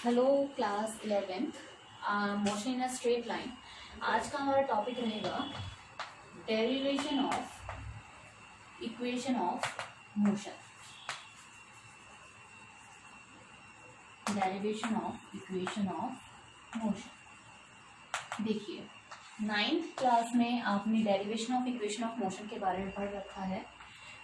Hello class 11th motion in a straight line. आज का हमारा टॉपिक रहेगा derivation of equation of motion. Derivation of equation of motion. देखिए 9th class में आपने derivation of equation of motion के बारे में पढ़ रखा है।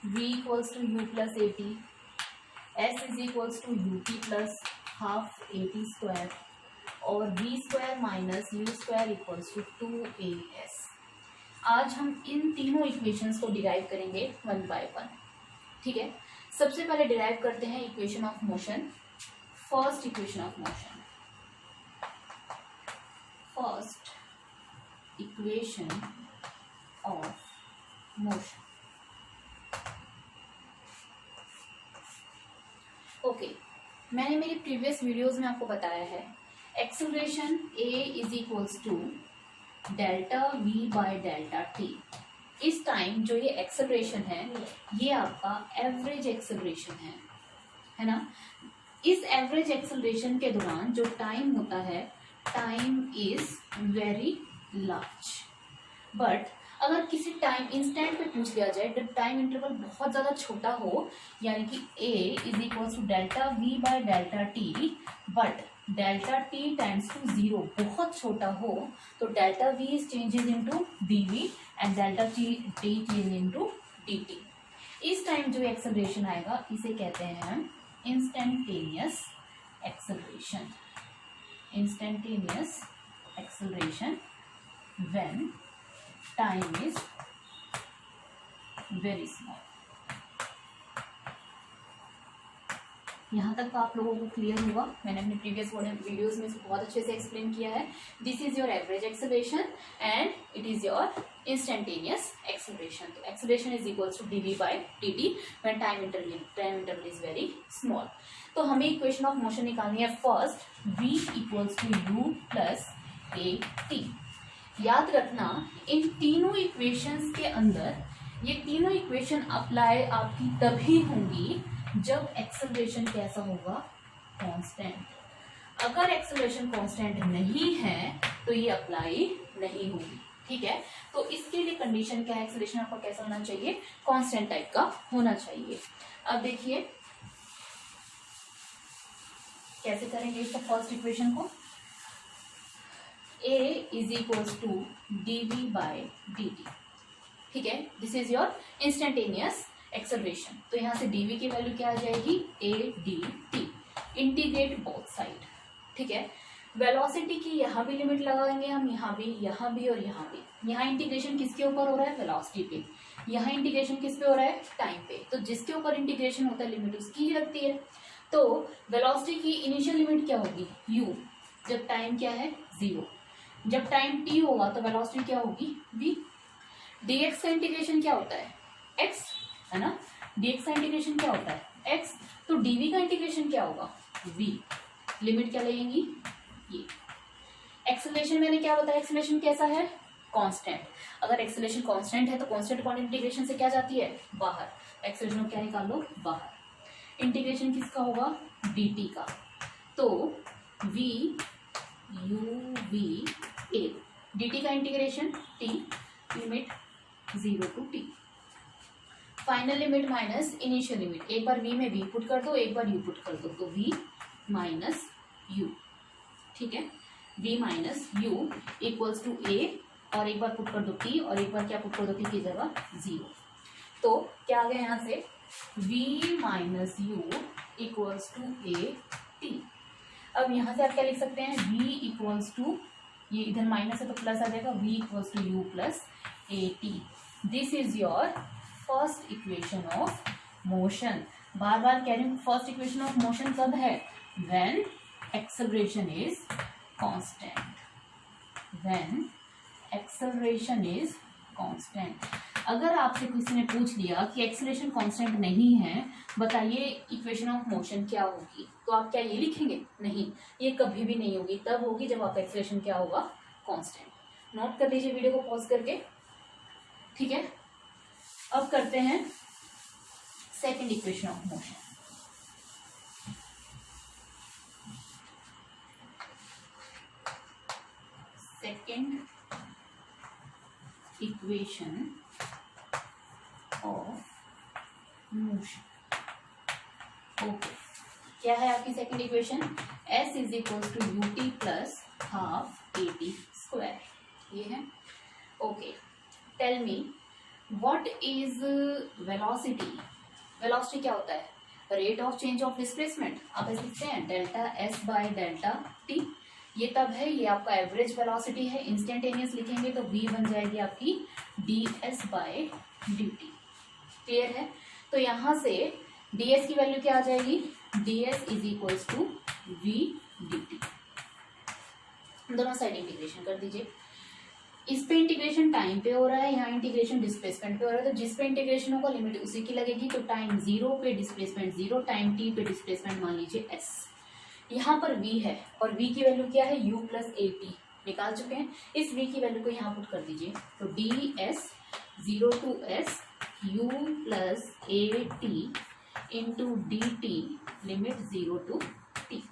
v equals to U plus A T, s is equals to U T plus half A T square और v square minus U square equals to 2as। आज हम इन तीनों इक्वेशंस को डिराइव करेंगे वन बाय वन। ठीक है, सबसे पहले डिराइव करते हैं equation of motion. First equation of motion, first equation of motion. Okay, मैंने मेरी प्रीवियस वीडियोस में आपको बताया है acceleration a is equals to delta v by delta t। इस टाइम जो ये एक्सेलरेशन है ये आपका एवरेज एक्सेलरेशन है ना। इस एवरेज एक्सेलरेशन के दौरान जो टाइम होता है, time is very large. But अगर किसी टाइम इंस्टेंट पे पूछ लिया जाए, जब टाइम इंटरवल बहुत ज़्यादा छोटा हो, यानी कि a is equal to delta v by delta T, but delta t tends to 0 बहुत छोटा हो, तो delta v is changes into dv and delta t change into dt। इस टाइम जो एक्सेलरेशन आएगा इसे कहते हैं हम instantaneous acceleration. Instantaneous acceleration when time is very small. यहाँ तक तो आप लोगों को क्लियर हुआ। मैंने अपने प्रीवियस वीडियोस में बहुत अच्छे से एक्सप्लेन किया है। This is your average acceleration and it is your instantaneous acceleration. तो acceleration is equals to dv by dt when time interval is very small. तो हमें इक्वेशन ऑफ मोशन निकालनी है। First v equals to u plus A t. याद रखना इन तीनों equations के अंदर ये तीनों इक्वेशन अप्लाई आपकी तभी होंगी जब एक्सेलरेशन कैसा होगा, कांस्टेंट। अगर एक्सेलरेशन कांस्टेंट नहीं है तो ये अप्लाई नहीं होगी। ठीक है, तो इसके लिए कंडीशन क्या है, एक्सेलरेशन आपका कैसा होना चाहिए, कांस्टेंट टाइप का होना चाहिए। अब देखिए कैसे करेंगे इसका फर्स्ट इक्वेशन को। a is equals to dv by dt। ठीक है, this is your instantaneous acceleration. तो यहाँ से dv की वैल्यू क्या आ जाएगी, a dt। Integrate both side. ठीक है, वेलोसिटी की यहाँ भी लिमिट लगाएंगे हम, यहाँ भी और यहाँ भी। यहाँ इंटीग्रेशन किसके ऊपर हो रहा है, वेलोसिटी पे। यहाँ इंटीग्रेशन किस पे हो रहा है, टाइम पे। तो जिसके ऊपर इंटीग्रेशन होता है लिमिट उसकी ही लगती है। तो वेलोसिटी की इनिशियल लिमिट क्या होगी, u, जब टाइम क्या है 0। जब टाइम t होगा तो वेलोसिटी क्या होगी, v। dx का इंटीग्रेशन क्या होता है, x, है ना। dx का इंटीग्रेशन क्या होता है, x। तो dv का इंटीग्रेशन क्या होगा, v। लिमिट क्या लेंगी, ये। एक्सेलरेशन मैंने क्या बताया, एक्सेलरेशन कैसा है, कांस्टेंट। अगर एक्सेलरेशन कांस्टेंट है तो कांस्टेंट इंटीग्रेशन से क्या जाती है, बाहर। एक्सेलरेशन क्या निकाल लो, बाहर। इंटीग्रेशन किसका होगा, dt का। तो v u v a, dt का integration t, limit 0 to t। Final limit minus initial limit. एक बार v में v पुट कर दो, एक बार u पुट कर दो, तो v माइनस u। ठीक है, v minus u equals to a, और एक बार पुट कर दो t, और एक बार क्या पुट कर दो t की जगह 0। तो क्या आ गया यहाँ से, v minus u equals to a t। अब यहाँ से आप क्या लिख सकते हैं, v इक्वल्स टू, ये इधर माइनस है तो प्लस आ जाएगा, v equals to u plus A t. This is your first equation of motion. बार बार कह रही हूँ, फर्स्ट इक्वेशन ऑफ मोशन कब है, when acceleration is constant. When acceleration is constant. अगर आपसे किसी ने पूछ लिया कि एक्सेलरेशन कांस्टेंट नहीं है, बताइए इक्वेशन ऑफ मोशन क्या होगी, तो आप क्या ये लिखेंगे, नहीं, ये कभी भी नहीं होगी। तब होगी जब आपका एक्सेलरेशन क्या होगा, कांस्टेंट। नोट कर लीजिए वीडियो को पॉज करके। ठीक है, अब करते हैं second equation of motion. Second equation of motion. Okay, क्या है आपकी second equation? s is equal to U T plus half A T square, ये है। Okay, tell me what is velocity? Velocity क्या होता है? Rate of change of displacement. आप ऐसे लिखते हैं delta S by delta T. ये तब है, ये आपका एवरेज वेलोसिटी है। इंस्टेंटेनियस लिखेंगे तो v बन जाएगी आपकी D S by D T. Clear है? तो यहाँ से ds की वैल्यू क्या आ जाएगी? ds is equals to v dt। दोनों साइड इंटीग्रेशन कर दीजिए। इस पे इंटीग्रेशन टाइम पे हो रहा है, यहाँ इंटीग्रेशन डिस्प्लेसमेंट पे हो रहा है। तो जिस पे इंटीग्रेशन होगा लिमिट उसी की लगेगी। तो टाइम 0 पे डिस्प्लेसमेंट 0, टाइम t पे डिस्प्लेसमेंट मान लीजिए s। यहाँ पर v है और v की वैल्यू क्या है? u प्लस ए टी निकाल चुके हैं। इस v की वैल्यू को यहाँ पुट कर दीजिए। तो ds 0 to s u plus A T into D T limit 0 to t।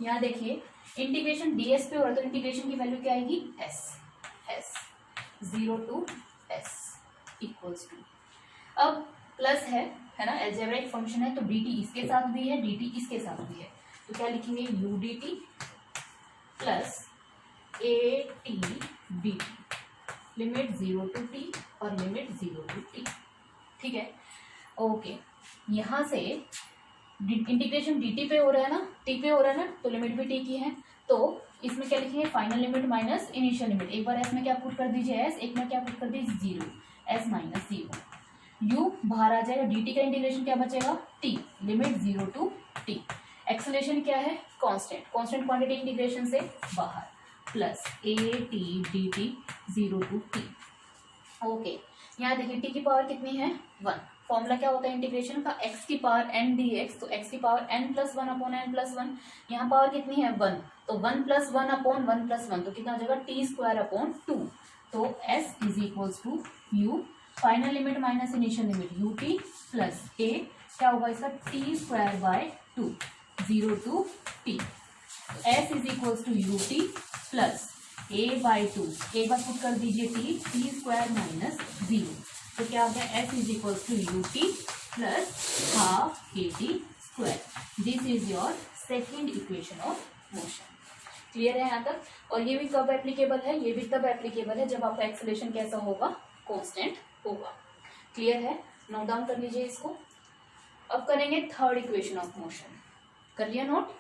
यहाँ देखिए इंटीग्रेशन ds पे हो रहा है तो इंटीग्रेशन की वैल्यू क्या आएगी? s 0 to s equals to, अब प्लस है ना, अलजेब्रिक फंक्शन है तो dt इसके साथ भी है, dt इसके साथ भी है। तो क्या लिखेंगे? u dt plus A T D T limit 0 to t और लिमिट 0 टू t। ठीक है, ओके। यहाँ से इंटीग्रेशन dt पे हो रहा है ना, t पे हो रहा है ना, तो लिमिट भी t की है। तो इसमें क्या लिखेंगे? Final limit minus initial limit. एक बार s में क्या पुट कर दीजिए s, एक में क्या पुट कर दीजिए 0, s माइनस 0, u बाहर आ जाएगा। dt का इंटीग्रेशन क्या बचेगा? t limit 0 to t। Acceleration क्या है? कांस्टेंट, कांस्टेंट क्वांटिटी इंटीग्रेशन से बाहर, plus A T D T 0 to t। Okay, यहाँ देखिए t की पावर कितनी है? 1। फॉर्मूला क्या होता है इंटीग्रेशन का? x की पावर n dx। तो x की power n plus 1 upon n plus 1। यहाँ पावर कितनी है? 1। तो 1 प्लस 1 अपॉन 1 प्लस 1 तो कितना हो जाएगा? t square upon 2। तो s is equals to u final limit minus initial limit u t plus a क्या होगा इसका? t square by 2 0 to t। s is equals to u t plus a by 2, एक बार put कर दीजिए t square minus 0। तो क्या हो गया? s is equals to U T plus half A T square. This is your second equation of motion. Clear है यहाँ तक? और ये भी कब एप्लीकेबल है? ये भी तब एप्लीकेबल है जब आपका एक्सेलरेशन कैसा होगा? कांस्टेंट होगा। क्लियर है? नोट डाउन कर लीजिए इसको। अब करेंगे थर्ड इक्वेशन ऑफ मोशन। कर लिया नोट?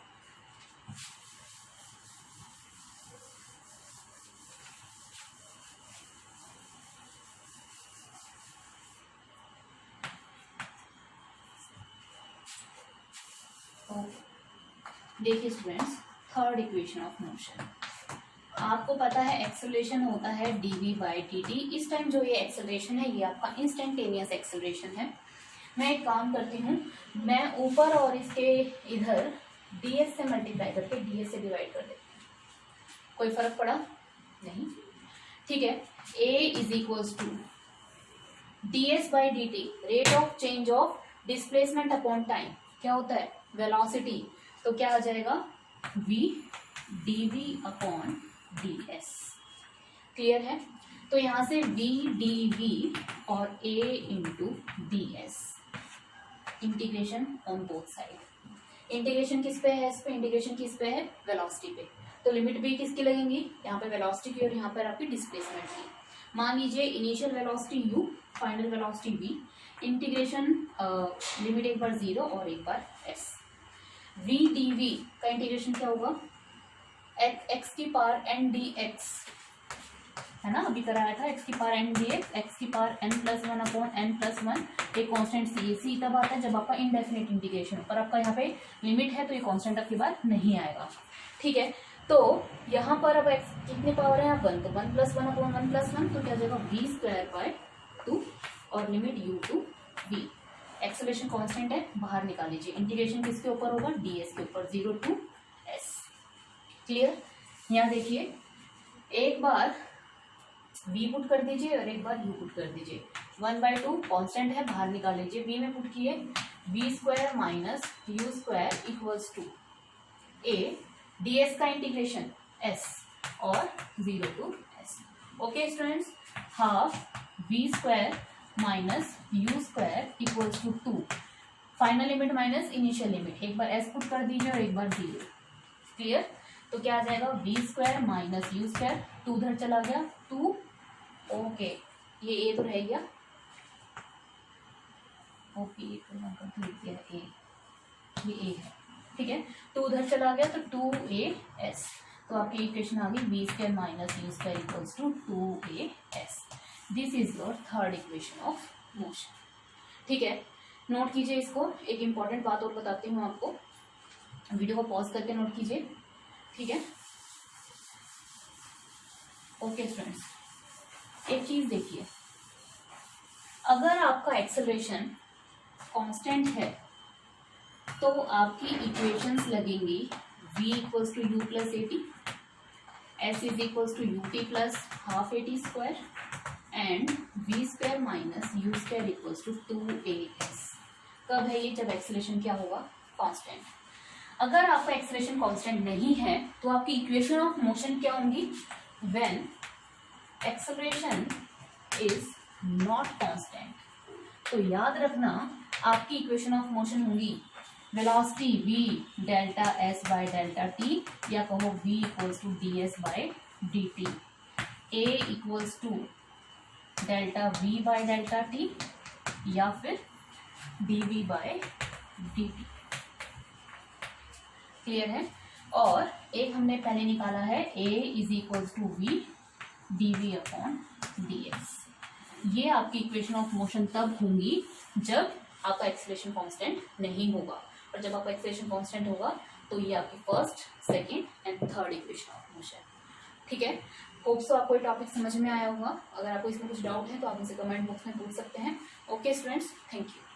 देखिए students, third equation of motion. आपको पता है एक्सेलरेशन होता है dv बाई dt। इस टाइम जो ये एक्सेलरेशन है ये आपका इंस्टेंटेनियस एक्सेलरेशन है। मैं एक काम करती हूँ, मैं ऊपर और इसके इधर ds से मल्टीप्लाई करके ds से डिवाइड कर देती हूँ। कोई फर्क पड़ा? नहीं। ठीक है, a is equals to ds by dt, rate of change of displacement upon time. क्या होता है? वेलोसिटी। तो क्या आ जाएगा? v dv upon ds। Clear है? तो यहाँ से v dv और a into ds, integration on both side. Integration किस पे है? इस पे इंटीग्रेशन किस पे है? वेलोसिटी पे। तो लिमिट भी किसकी लगेंगी? यहाँ पे वेलोसिटी की और यहाँ पर आपकी डिस्प्लेसमेंट की। मान लीजिए initial velocity u, final velocity v, integration limit एक बार 0 और एक बार s। v dv का इंटीग्रेशन क्या होगा? x की पावर n dx है ना, अभी कराया था। x की पावर n dx, x की power n plus 1 upon n plus 1। एक कॉन्स्टेंट सी तब आता है जब आपका इनडेफिनेट इंटीग्रेशन, पर आपका यहाँ पे लिमिट है तो ये कॉन्स्टेंट आपकी बार नहीं आएगा। ठीक है, तो यहाँ पर अब x कितनी पावर है? 1। तो 1 प्लस 1 अपॉन 1 प्लस 1 तो क्या हो जाएगा? v स्क्वायर बाय 2 और limit u to v। Acceleration constant है, बाहर निकाल लीजिए। इंटीग्रेशन किसके ऊपर होगा? ds के ऊपर, 0 टू s। क्लियर? यहाँ देखिए, एक बार v पुट कर दीजिए और एक बार u पुट कर दीजिए। 1/2 कांस्टेंट है, बाहर निकाल लीजिए। v में पुट किए v square minus u square equals to a ds का इंटीग्रेशन s और 0 to s। Okay students, half v square minus u square equals to 2, final limit minus initial limit, एक बार s पुट कर दीजिए और एक बार 0। Clear? तो क्या आ जाएगा v square minus U square, 2 उधर चला गया 2, ओके ये a तो रह गया, ओके ये a है, ठीक है, 2 उधर चला गया तो 2as, तो आपकी इक्वेशन आ गई v square minus U square equals to 2as। This is your third equation of motion. ठीक है, नोट कीजिए इसको। एक इंपॉर्टेंट बात और बताती हूँ आपको, वीडियो को पॉज करके नोट कीजिए, ठीक है। ओके स्टूडेंट्स, एक चीज देखिए, अगर आपका एक्सेलरेशन कांस्टेंट है तो आपकी इक्वेशंस लगेंगी v equals to U plus A T, S is equals to U T plus half A T square and V square minus U square equals to 2as। कब है ये? जब एक्सेलरेशन क्या होगा? कांस्टेंट। अगर आपका एक्सेलरेशन कांस्टेंट नहीं है तो आपकी इक्वेशन ऑफ मोशन क्या होंगी? When acceleration is not constant. तो याद रखना, आपकी इक्वेशन ऑफ मोशन होंगी velocity v delta s by delta t, या कहो v equals to ds by dt, a equals to delta v by delta t, या फिर dv बाय dt। क्लियर है? और एक हमने पहले निकाला है a is equals to v dv upon dx। ये आपकी इक्वेशन ऑफ मोशन तब होंगी जब आपका एक्सेलरेशन कांस्टेंट नहीं होगा, और जब आपका एक्सेलरेशन कांस्टेंट होगा तो ये आपकी first, second and third equation of motion. ठीक है, होप सो आपको ये टॉपिक समझ में आया होगा। अगर आपको इसमें कुछ डाउट है तो आप मुझे कमेंट बॉक्स में पूछ सकते हैं। Okay students, thank you.